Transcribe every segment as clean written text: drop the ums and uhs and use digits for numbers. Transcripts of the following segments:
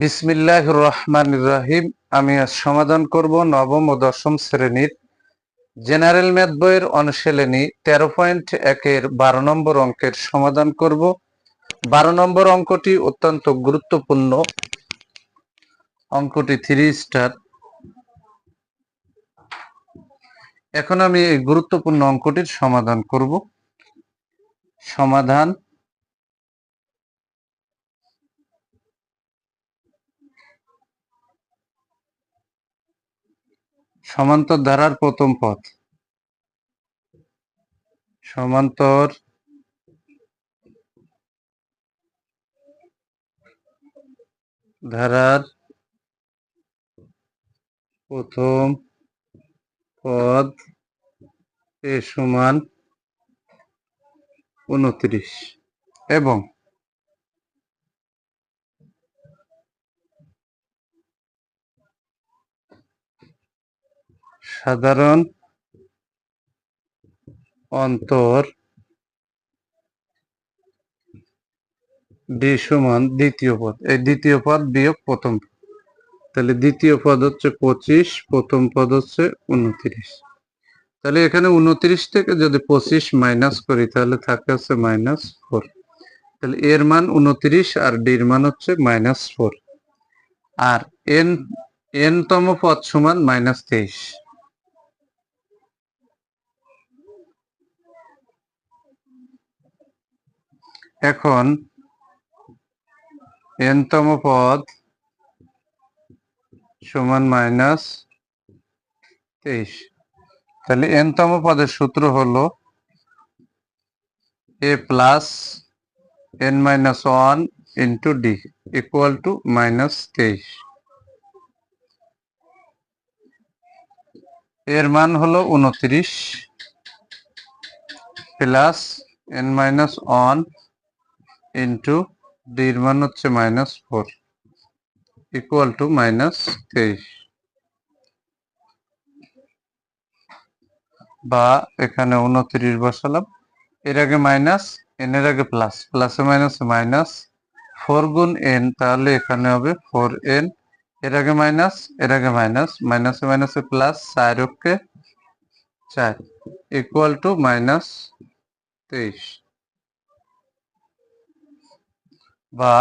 বিসমিল্লাহির রহমানির রহিম। আমি আজ সমাধান করব নবম ও দশম শ্রেণীর জেনারেল ম্যাথ বইয়ের অনুশীলনী 13.1 এর 12 নম্বর অঙ্কের সমাধান করব। 12 নম্বর অঙ্কটি অত্যন্ত গুরুত্বপূর্ণ। অঙ্কটি 3 স্টার। এখন আমি এই গুরুত্বপূর্ণ অঙ্কটির সমাধান করব। সমাধান: সমান্তর ধারার প্রথম পদ। সমান্তর ধারার প্রথম পদ এ সমান 29 এবং সাধারণ অন্তর ডি সমান দ্বিতীয় পদ। এই দ্বিতীয় পদ বিয়োগ প্রথম পদ, তাহলে দ্বিতীয় পদ হচ্ছে 25, প্রথম পদ হচ্ছে 29। তাহলে এখানে 29 থেকে যদি 25 মাইনাস করি তাহলে থাকে হচ্ছে -4। তাহলে এর মান 29 আর ডির মান হচ্ছে -4। আর এন তম পদ সমান -23। এখন এন তম পদ সমান -23। তাহলে এন তম পদের সূত্র হলো a plus n-1 into D equal to -23। এর মান হলো 29 প্লাস n-1 ইন্টু ডির মান হচ্ছে -4 ইকুয়াল টু -23। বা এখানে 29 বসালাম, এর আগে মাইনাস, এন এর আগে প্লাস, প্লাসে মাইনাসে মাইনাস 4 গুণ এন, তাহলে এখানে হবে 4n। এর আগে মাইনাস, এর আগে মাইনাস, মাইনাসে মাইনাসে প্লাস, 4 অক্ষে 4 ইকুয়াল টু -23। বা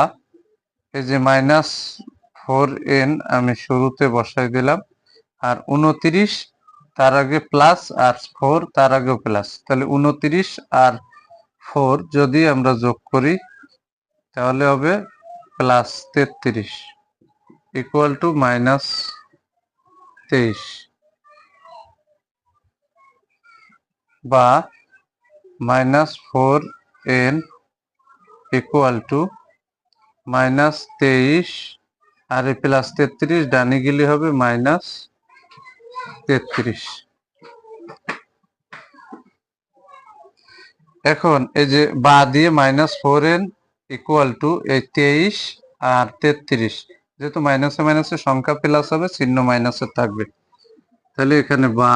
এই যে -4n আমি শুরুতে বসাই দিলাম, আর 29 তার আগে প্লাস, আর 4 তার আগে প্লাস, তাহলে 29 আর 4 যদি আমরা যোগ করি তাহলে হবে +33 ইকুয়াল টু -23। বা -4n ইকুয়াল টু -23 আর এই +33 ডানে গেলে হবে -33। এখন এই যে বা দিয়ে -4n ইকুয়াল টু এই 23 আর 33, যেহেতু মাইনাসে মাইনাসে সংখ্যা প্লাস হবে, চিহ্ন মাইনাসে থাকবে, তাহলে এখানে বা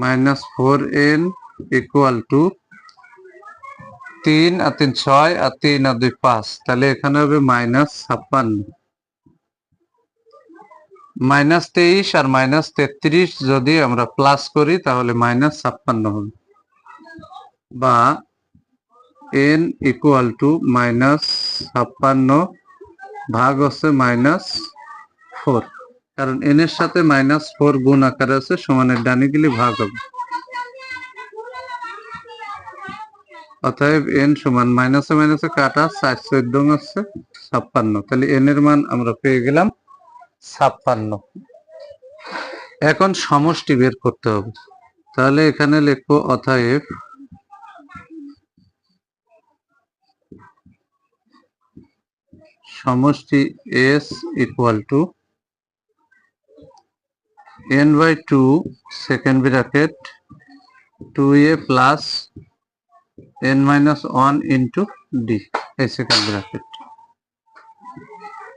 -4n ইকুয়াল টু 3 আর 3 6 আর 3 আর 2 5, তাহলে এখানে হবে -56। -23 আর -33 যদি আমরা প্লাস করি তাহলে -56 হবে। বা n ইকুয়াল টু -56 ভাগ হচ্ছে -4, কারণ n এর সাথে -4 গুণ আকারে আছে, সমানের ডানে গেলে ভাগ হবে। অতএব n সমান মাইনাসে মাইনাসে কাটা, 4 14 হচ্ছে 56, তাহলে n এর মান আমরা পেয়ে গেলাম 56। এখন সমষ্টি বের করতে হবে, তাহলে এখানে লিখবো অতএব সমষ্টি s equal to n/2 second bracket 2a plus n-1 into D, এই সেকেন্ড ব্র্যাকেট।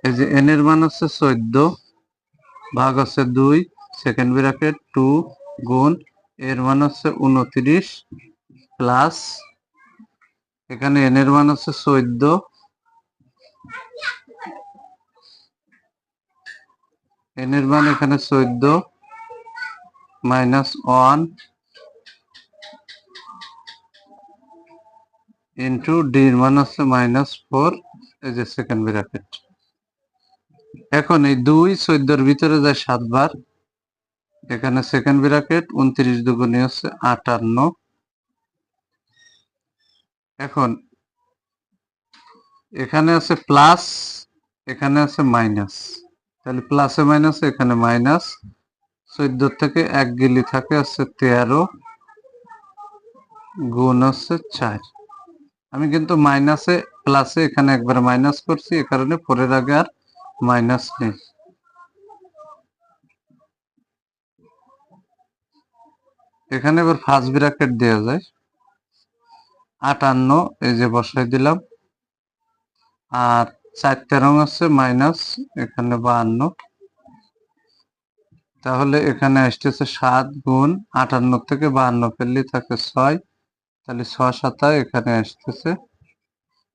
এই যে n এর মান হচ্ছে 14 ভাগ হচ্ছে 2 সেকেন্ড ব্র্যাকেট 2 গুণ এর মান হচ্ছে 29 প্লাস এখানে n এর মান হচ্ছে 14 n এর মান এখানে 14 মাইনাস 1 ইন্টু ডি এর মান হচ্ছে -4, এই যে সেকেন্ড ব্র্যাকেট। এখন এই 2 14 এর ভিতরে যায় 7 বার, এখানে সেকেন্ড ব্র্যাকেট 29 দুগুণে হচ্ছে 58। এখন এখানে আছে প্লাস, এখানে আছে মাইনাস, তাহলে প্লাসে মাইনাসে এখানে মাইনাস। 14 থেকে 1 গেলে থাকে হচ্ছে 13 গুণ হচ্ছে 4। আমি কিন্তু মাইনাসে প্লাসে এখানে একবার মাইনাস করছি, এ কারণে পরের আগে আর মাইনাস নেই। এখানে এবার ফার্স্ট ব্র্যাকেট দেওয়া যায় 58, এই যে বসাই দিলাম। আর 4 তেরং হচ্ছে মাইনাস এখানে 52, তাহলে এখানে আসতেছে 7 গুণ 58 থেকে 52 ফেললে থাকে 6, তাহলে 6 7 এখানে আসতেছে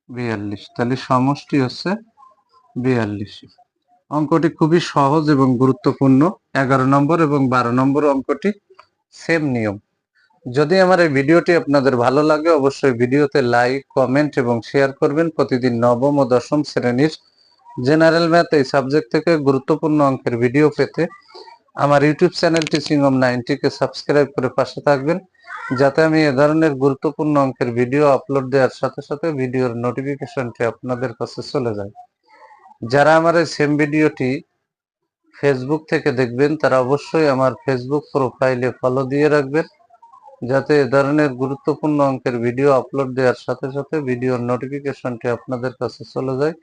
42, তাহলে সমষ্টি হচ্ছে 42। অঙ্কটি খুবই সহজ এবং গুরুত্বপূর্ণ। 11 নম্বর এবং 12 নম্বর অঙ্কটি সেম নিয়ম। যদি আমার এই ভিডিওটি আপনাদের ভালো লাগে অবশ্যই ভিডিওতে লাইক, কমেন্ট এবং শেয়ার করবেন। প্রতিদিন নবম ও দশম শ্রেণীর জেনারেল ম্যাথ এই সাবজেক্ট থেকে গুরুত্বপূর্ণ অঙ্কের ভিডিও পেতে আমার ইউটিউব চ্যানেল টিচিং হোম 90 কে সাবস্ক্রাইব করে পাশে থাকবেন, যাতে আমি এ ধরনের গুরুত্বপূর্ণ অঙ্কের ভিডিও আপলোড দেওয়ার সাথে সাথে ভিডিওর নোটিফিকেশনটি আপনাদের কাছে চলে যায়। যারা আমার এই সেম ভিডিওটি ফেসবুক থেকে দেখবেন তারা অবশ্যই আমার ফেসবুক প্রোফাইলে ফলো দিয়ে রাখবেন, যাতে এ ধরনের গুরুত্বপূর্ণ অঙ্কের ভিডিও আপলোড দেওয়ার সাথে সাথে ভিডিওর নোটিফিকেশনটি আপনাদের কাছে চলে যায়।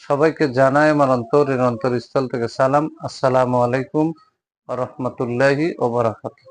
সবাইকে জানাই আমার অন্তরের অন্তরস্থল থেকে সালাম। আসসালামু আলাইকুম ওয়া রাহমাতুল্লাহি ওয়া বারাকাতুহু।